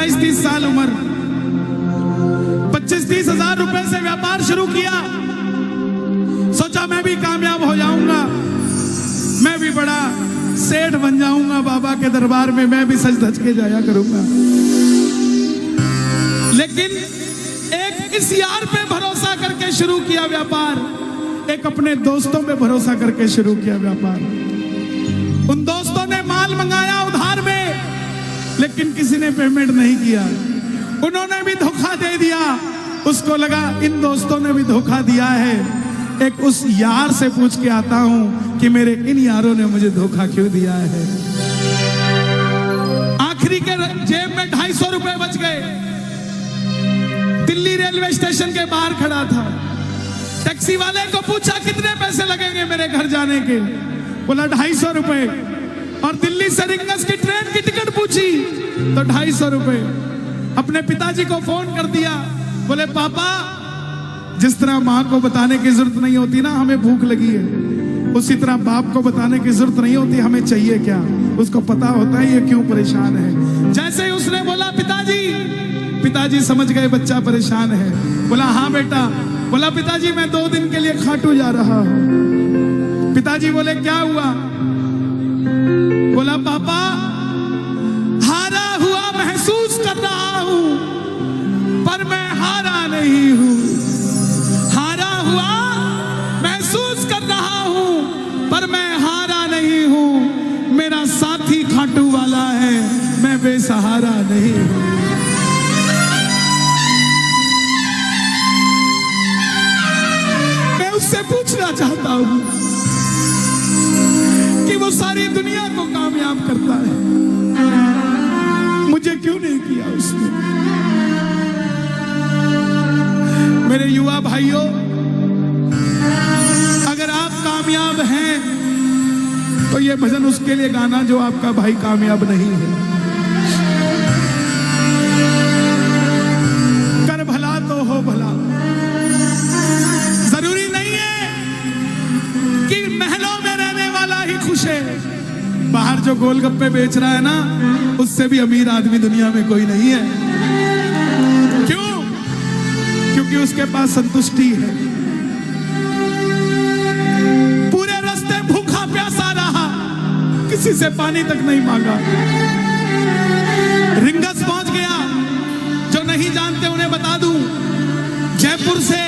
28-30 साल उम्र, 25-30 हजार रुपए से व्यापार शुरू किया। सोचा मैं भी कामयाब हो जाऊंगा, मैं भी बड़ा सेठ बन जाऊंगा, बाबा के दरबार में मैं भी सज धज के जाया करूंगा। लेकिन एक इस यार पे भरोसा करके शुरू किया व्यापार, एक अपने दोस्तों पे भरोसा करके शुरू किया व्यापार। उन दोस्तों ने माल मंगाया उधार में, लेकिन किसी ने पेमेंट नहीं किया। उन्होंने भी धोखा दे दिया। उसको लगा इन दोस्तों ने भी धोखा दिया है, एक उस यार से पूछ के आता हूं कि मेरे इन यारों ने मुझे धोखा क्यों दिया है। आखिरी के जेब में 250 रुपए बच गए। दिल्ली रेलवे स्टेशन के बाहर खड़ा था। टैक्सी वाले को पूछा कितने पैसे लगेंगे मेरे घर जाने के, बोला 250 रुपए। और दिल्ली से रिंगस की ट्रेन की टिकट पूछी तो 250 रुपए। अपने पिताजी को फोन कर दिया, बोले पापा, जिस तरह माँ को बताने की जरूरत नहीं होती ना हमें भूख लगी है, उसी तरह बाप को बताने की जरूरत नहीं होती हमें चाहिए क्या, उसको पता होता है ये क्यों परेशान है। जैसे ही उसने बोला पिताजी, पिताजी समझ गए बच्चा परेशान है। बोला हाँ बेटा। बोला पिताजी मैं 2 दिन के लिए खाटू जा रहा हूं। पिताजी बोले क्या हुआ? बोला पापा, हारा हुआ महसूस कर रहा हूं, पर मैं हारा नहीं हूं। हारा हुआ महसूस कर रहा हूं, पर मैं हारा नहीं हूं। मेरा साथी खाटू वाला है, मैं बेसहारा नहीं हूं। मैं उससे पूछना चाहता हूं कि वो सारी दुनिया को कामयाब करता है, मुझे क्यों नहीं किया उसने? मेरे युवा भाइयों, अगर आप कामयाब हैं तो ये भजन उसके लिए गाना जो आपका भाई कामयाब नहीं है। कर भला तो हो भला। जरूरी नहीं है कि महलों में रहने वाला ही खुश है। बाहर जो गोलगप्पे बेच रहा है ना, उससे भी अमीर आदमी दुनिया में कोई नहीं है। क्यों? क्योंकि उसके पास संतुष्टि है। पूरे रास्ते भूखा प्यासा रहा, किसी से पानी तक नहीं मांगा। रिंगस पहुंच गया। जो नहीं जानते उन्हें बता दूं, जयपुर से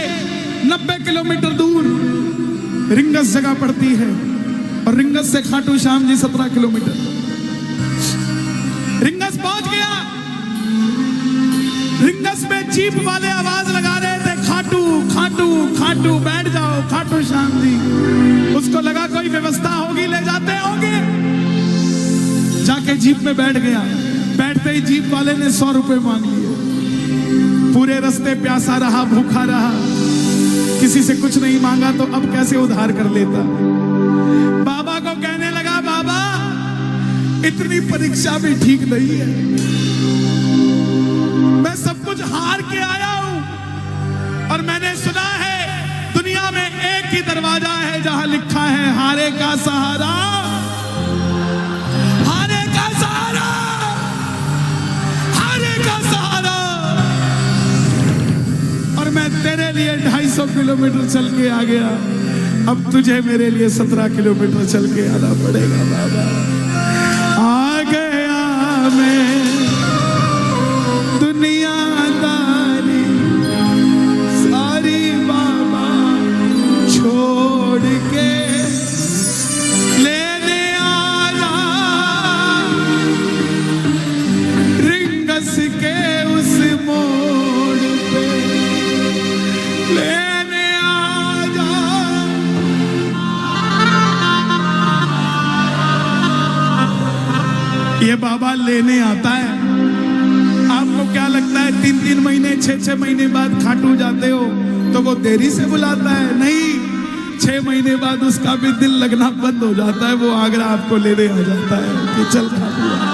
90 किलोमीटर दूर रिंगस जगह पड़ती है, और रिंगस से खाटू श्याम जी 17 किलोमीटर। रिंगस पहुंच गया। रिंगस में जीप वाले आवाज लगा रहे थे, खाटू खाटू खाटू, बैठ जाओ खाटू श्याम जी। उसको लगा कोई व्यवस्था होगी, ले जाते होंगे। जाके जीप में बैठ गया। बैठते ही जीप वाले ने 100 रुपए मांग लिए। पूरे रास्ते प्यासा रहा, भूखा रहा, किसी से कुछ नहीं मांगा, तो अब कैसे उधार कर लेता। बाबा को कहने लगा, बाबा इतनी परीक्षा भी ठीक नहीं है, मैं सब कुछ हार के आया हूं, और मैंने सुना है दुनिया में एक ही दरवाजा है जहां लिखा है हारे का सहारा, हारे का सहारा, हारे का सहारा। और मैं तेरे लिए 250 किलोमीटर चल के आ गया, अब तुझे मेरे लिए 17 किलोमीटर चल के आना पड़ेगा। बाबा आ गया मैं दुनियादारी सारी बाबा छोड़ के, लेने आया रिंगस के उस मोड़ पे, लेने आया। ये बाबा लेने आता है। आपको क्या लगता है 3-3 महीने 6-6 महीने बाद खाटू जाते हो तो वो देरी से बुलाता है? नहीं, 6 महीने बाद उसका भी दिल लगना बंद हो जाता है। वो आगरा आपको लेने आ जाता है कि चल खाटू आ जा।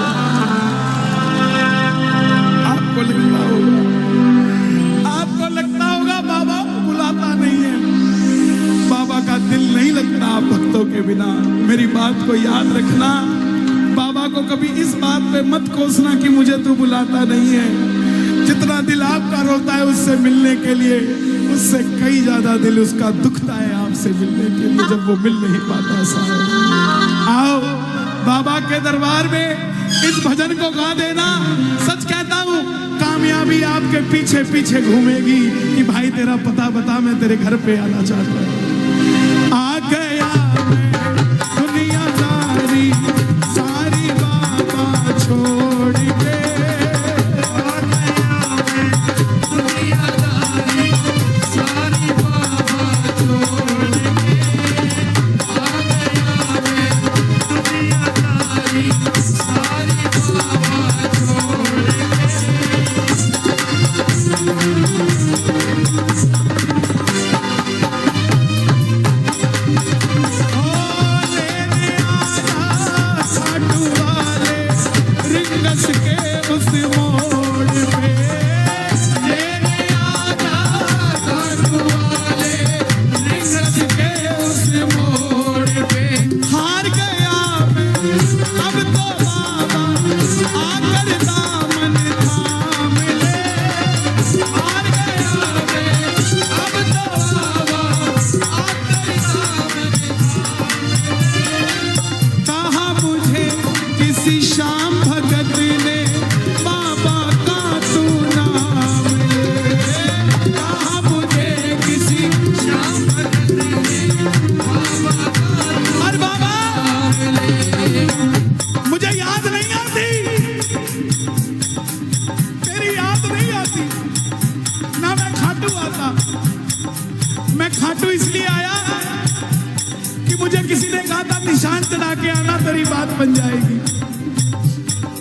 आपको लगता होगा बाबा बुलाता नहीं है। बाबा का दिल नहीं लगता आप भक्तों के बिना। मेरी बात को याद रखना, बाबा को कभी इस बात पे मत कोसना कि मुझे तू बुलाता नहीं है। जितना दिल आपका रोता है उससे मिलने के लिए, उससे कई ज्यादा दिल उसका दुखता है आपसे मिलने के लिए, जब वो मिल नहीं पाता। साहब आओ बाबा के दरबार में इस भजन को गा देना। सच कहता हूँ कामयाबी आपके पीछे पीछे घूमेगी कि भाई तेरा पता बता, मैं तेरे घर पे आना चाहता हूँ। आ गया मैं दुनियादारी सारी बाबा छोड़ के, आ गया मैं दुनियादारी सारी बाबा छोड़ के, आ गया मैं दुनियादारी सारी बाबा छोड़ के। मैं खाटू इसलिए आया कि मुझे किसी ने कहा था निशान चढ़ा के आना, तेरी बात बन जाएगी।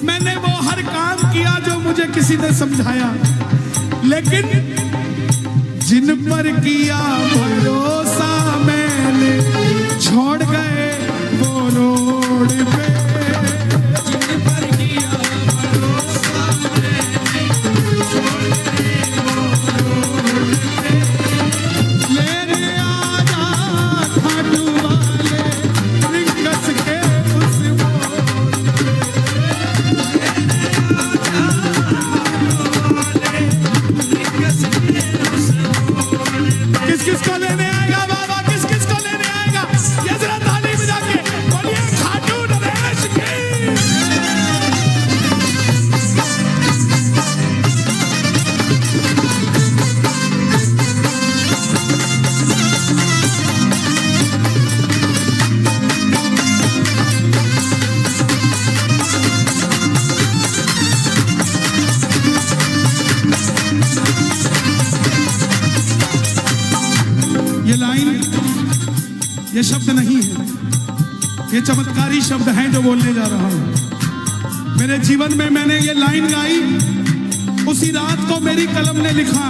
मैंने वो हर काम किया जो मुझे किसी ने समझाया, लेकिन जिन पर किया भरोसा मैंने छोड़ गए वो रोड पे। जिन पर किया भरोसा मैंने छोड़ गए वो रोड पे। लेने आजा खाटू वाले रिंगस के उस मोड़ पे। लेने आजा खाटू वाले रिंगस के उस मोड़ पे। किस किस को लेने आएगा बाबा, किस किस को लेने आएगा? ये जरा ताली बजा के बोलिए खाटू नरेश की। ये लाइन, ये शब्द नहीं है, ये चमत्कारी शब्द हैं जो बोलने जा रहा हूं। मेरे जीवन में मैंने ये लाइन गाई उसी रात को मेरी कलम ने लिखा,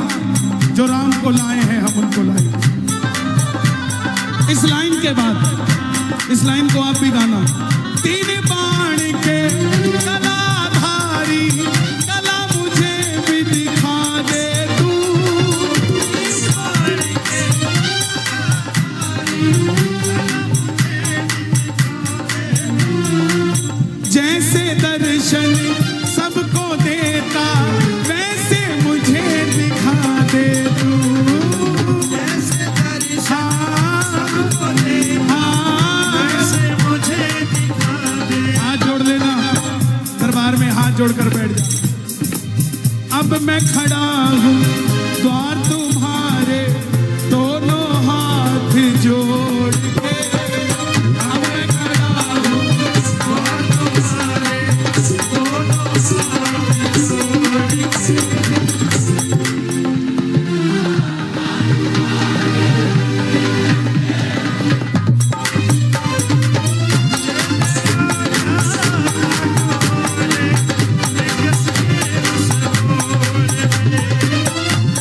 जो राम को लाए हैं हम उनको लाए। इस लाइन के बाद, इस लाइन को आप भी गाना। तीन बाण के कलाधारी कला मुझे भी दिखा दे तू। जैसे दर्शन सबको देता वैसे मुझे दिखा दे तू। जैसे दर्शन सबको देता वैसे मुझे दिखा दे। हाथ जोड़ लेना, दरबार में हाथ जोड़कर बैठ जा। अब मैं खड़ा हूँ द्वार तुम्हारे दोनों हाथ जोड़ के। अब मैं खड़ा हूँ द्वार तुम्हारे दोनों हाथ जोड़ के।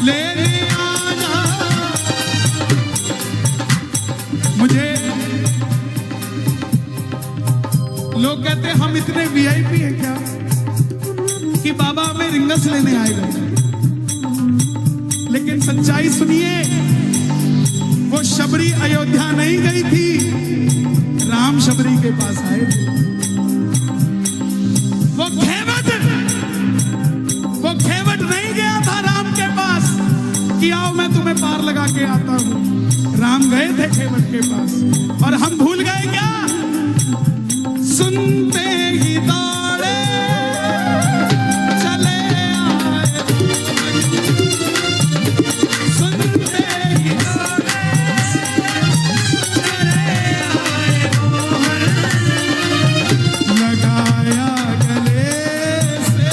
लेने आजा। मुझे लोग कहते हम इतने वीआईपी हैं क्या कि बाबा हमें रिंगस लेने आएगा, लेकिन सच्चाई सुनिए, वो शबरी अयोध्या नहीं गई थी, राम शबरी के पास आए थे। वो घेवट नहीं गया था राम के पास कि आओ मैं तुम्हें पार लगा के आता हूं। राम गए थे घेवट के पास और हम भूल गए क्या? सुनते ही दौड़े चले आए, सुनते ही दौड़े चले आए, लगाया गले से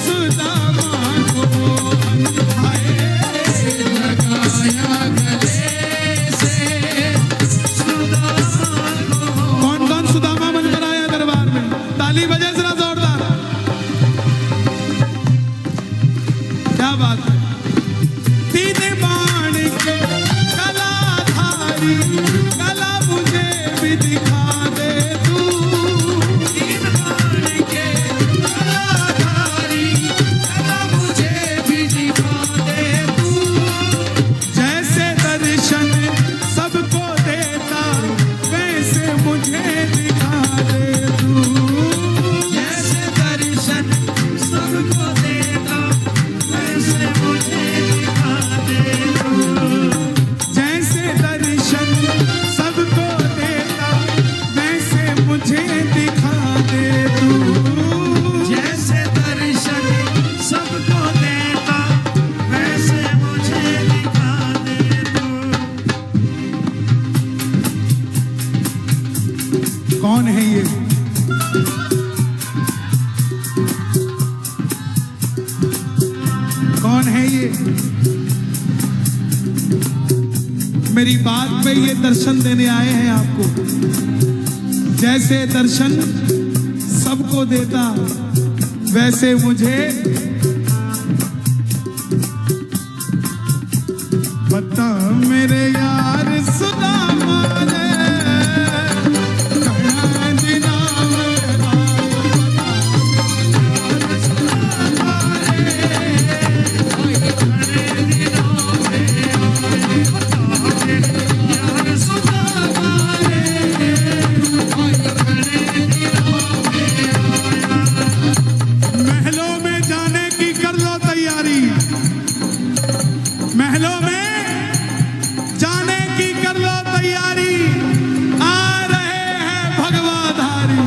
सुदामा को आए, लगाया गले से सुदामा को। कौन कौन सुदामा बनकर आया दरबार में? ताली बजे जरा जोरदार। क्या बात है? तीन बाण के कलाधारी कला मुझे भी दिखा दे तू। तीन बाण के कलाधारी कला मुझे भी दिखा दे तू। जैसे दर्शन सबको देता वैसे मुझे दिखा दे तू। जैसे दर्शन सबको देता वैसे मुझे दिखा दे तू। जैसे दर्शन सबको देता वैसे मुझे दिखा दे तू। जैसे दर्शन सबको देता वैसे मुझे दिखा दे तू। कौन है ये? कौन है ये? मेरी बात पे ये दर्शन देने आए हैं आपको। जैसे दर्शन सबको देता वैसे मुझे बता मेरे यार सुदामा ने कहा जिना मेरा महलों में जाने की कर लो तैयारी, महलों में जाने की कर लो तैयारी, आ रहे हैं भगवाधारी।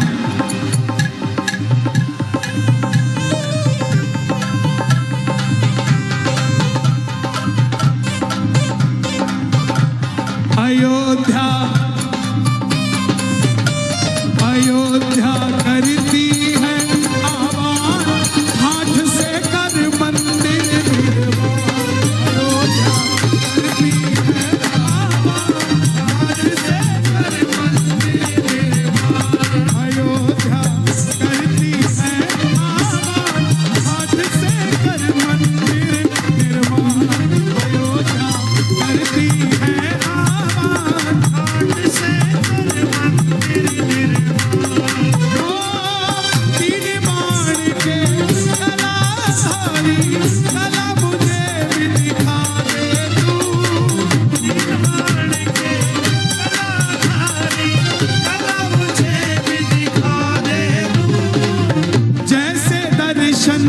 अयोध्या अयोध्या करती है आवाज, हाथ से कर मंदिर निर्माण। अयोध्या करती है आवाज, हाथ से कर मंदिर निर्माण। अयोध्या करती है आवाज, हाथ से कर मंदिर निर्माण। अयोध्या करती है आवाज, हाथ से कर मंदिर निर्माण। तीन बाण के कलाधारी कला मुझे भी दिखा दे तू। तीन बाण के कलाधारी कला मुझे भी दिखा दे तू। जैसे दर्शन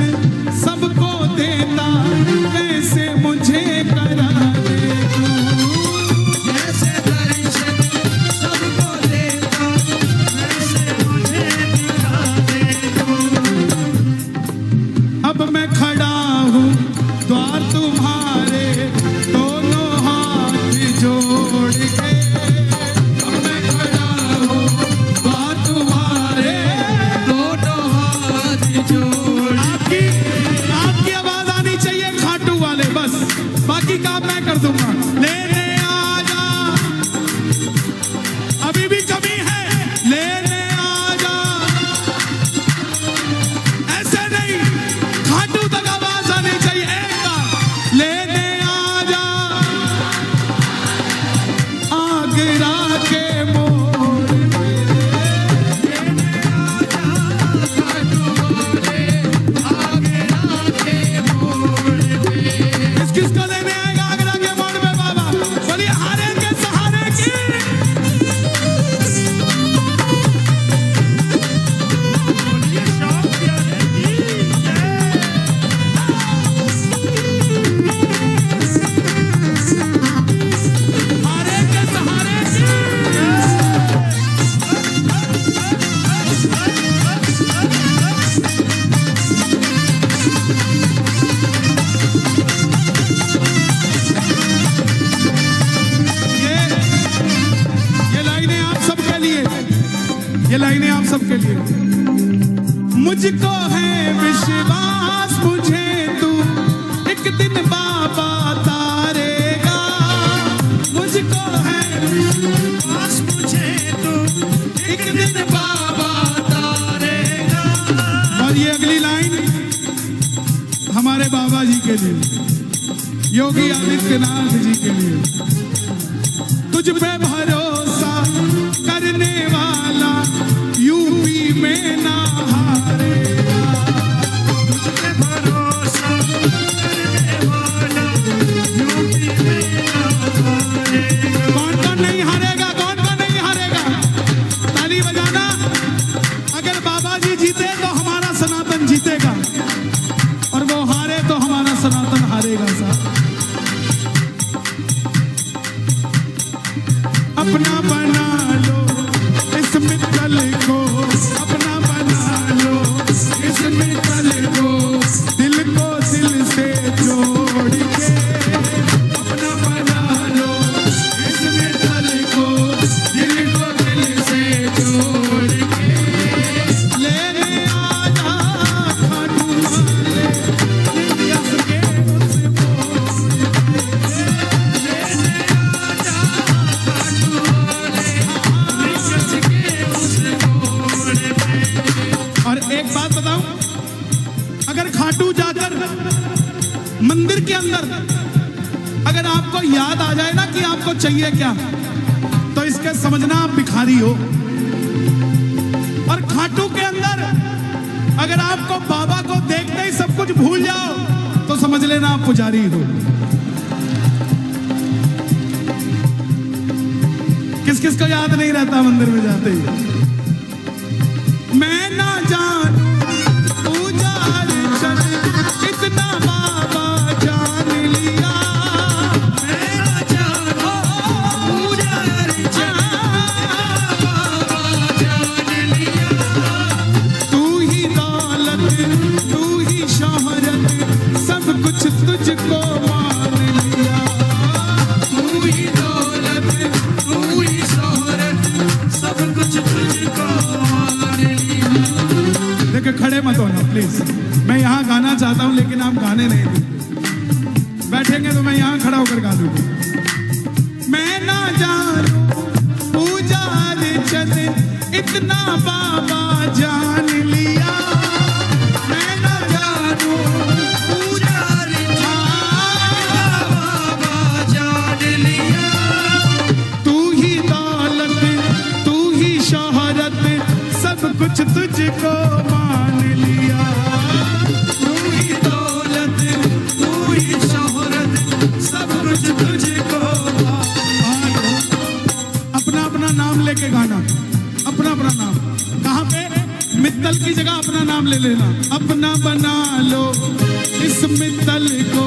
सबको देता वैसे मुझे करा दे तू। जैसे दर्शन सबको देता वैसे मुझे दिखा दे तू। अब मैं खड़ा हूँ द्वार तुम्हारे दोनों हाथ जोड़ के। अब मैं खड़ा हूँ द्वार तुम्हारे दोनों हाथ जोड़। आपकी हमारे बाबा जी के लिए, योगी आदित्यनाथ जी के लिए। तुझ पे भरोसा करने वाला यूपी में ना हारेगा। तुझ पे भरोसा करने वाला यूपी में ना हारेगा। कौन कौन नहीं हारेगा? कौन कौन नहीं हारेगा? ताली बजाना। अगर बाबा जी जीते तो हमारा सनातन जीतेगा, और वो हारे तो हमारा सनातन हारेगा साहब। अपना बना लो इस मित्तल को, अपना बना लो इस मित्तल को, दिल को दिल से जोड़ के। अपना बना लो इस मित्तल को, दिल को दिल से जोड़ के। लेने आजा खाटू वाले नियत के उस मोड़ पे। लेने आजा खाटू वाले नियत के उस मोड़ पे। और एक बात बताऊं, अगर खाटू जाकर मंदिर के अंदर अगर आपको याद आ जाए ना कि आपको चाहिए क्या, तो इसके समझना आप भिखारी हो। और खाटू के अंदर अगर आपको बाबा को देखते ही सब कुछ भूल जाओ, तो समझ लेना आप पुजारी हो। किस किस को याद नहीं रहता मंदिर में जाते ही? मैं ना जानू पुजारी चल, इतना बाबा जान लिया। मैं ना जानू पुजारी चल, बाबा जान लिया। तू ही दौलत, तू ही शोहरत, सब कुछ तुझको मान लिया। तू ही दौलत, तू ही शोहरत, सब कुछ तुझको मान लिया। देखो खड़े मत होना प्लीज। मैं यहाँ गाना चाहता हूँ लेकिन आप गाने नहीं देंगे। बैठेंगे तो मैं यहाँ खड़ा होकर गा दूंगा। मैं ना जानू पुजारी चले, इतना बाबा जान लिया। मैं ना जानू पुजारी बाबा जान लिया। तू ही दौलत, तू ही शोहरत, सब कुछ तुझको मान लिया। तू ही दौलत, तू ही शोहरत, सब कुछ तुझको मान। अपना अपना नाम लेके गाना, अपना अपना नाम। कहाँ पे? मित्तल की जगह अपना नाम ले लेना। अपना बना लो इस मित्तल को,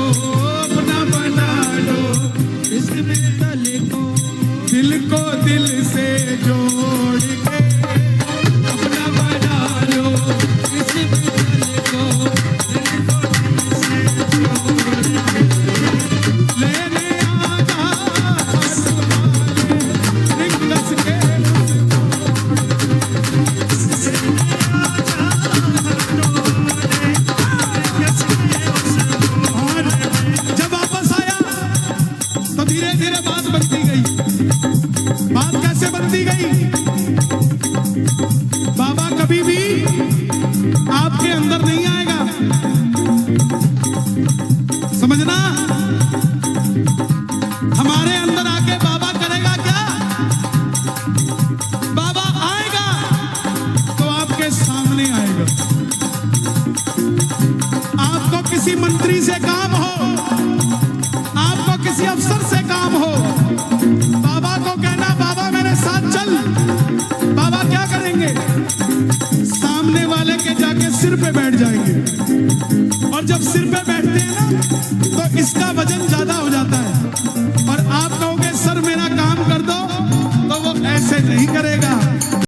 अपना बना लो इस मित्तल को, दिल को दिल से जोड़ के। अपना बना लो इस मित्तल को, दिल को दिल से जोड़ के। लेने आजा खाटू वाले रिंगस के उस और जब वापस आया तो धीरे धीरे बात बनती गई। बात कैसे बनती गई? बाबा कभी भी आपके अंदर नहीं आएगा, समझना। हमारे अंदर आके बाबा करेगा क्या? बाबा आएगा तो आपके सामने आएगा। आपको किसी मंत्री से काम हो, आपको किसी अफसर से काम हो, बाबा को कहना बाबा मेरे साथ चल। बाबा क्या करेंगे? सामने वाले के जाके सिर पे बैठ जाएंगे, और जब सिर पे